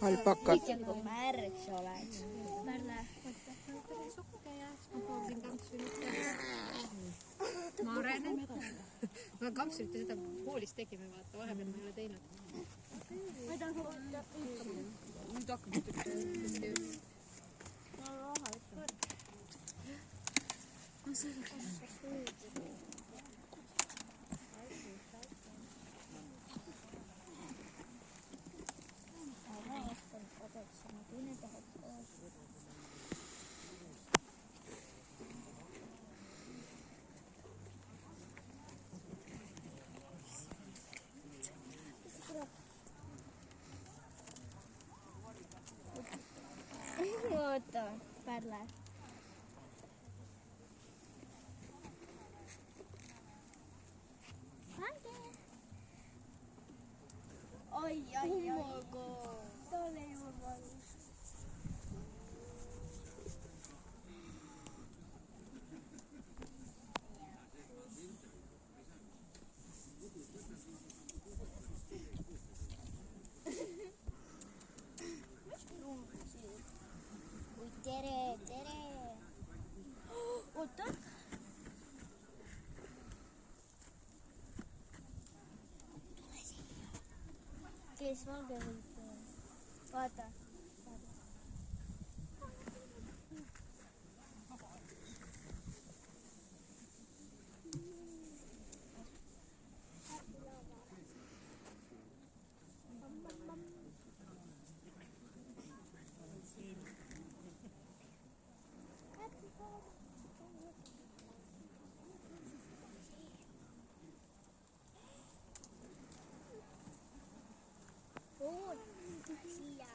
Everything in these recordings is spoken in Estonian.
Alpakad. Kui märg sa oled. Pärle. Ma arenen. Ma kampsurite seda koolis tegime, vaata, vahepeal ma ei ole teinud. Nüüd hakkab ütleb. Oota, Pärle. Ai. Ta oli juba valmis. Tere. Oota. Kes valge võib? Vaata. Siia.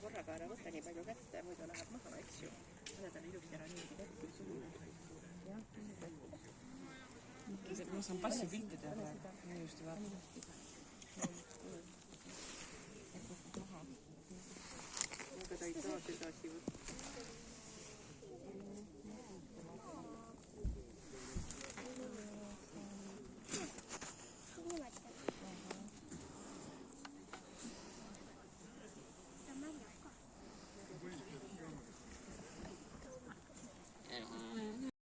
Korraga ära võtta nii palju kätte, muidu läheb maha, eks ju. Oled on ilusti ära niimoodi kätte. Ma saan passi pilti teha. Ma just ei vaata. Aga ta ei saa seda siia võtta.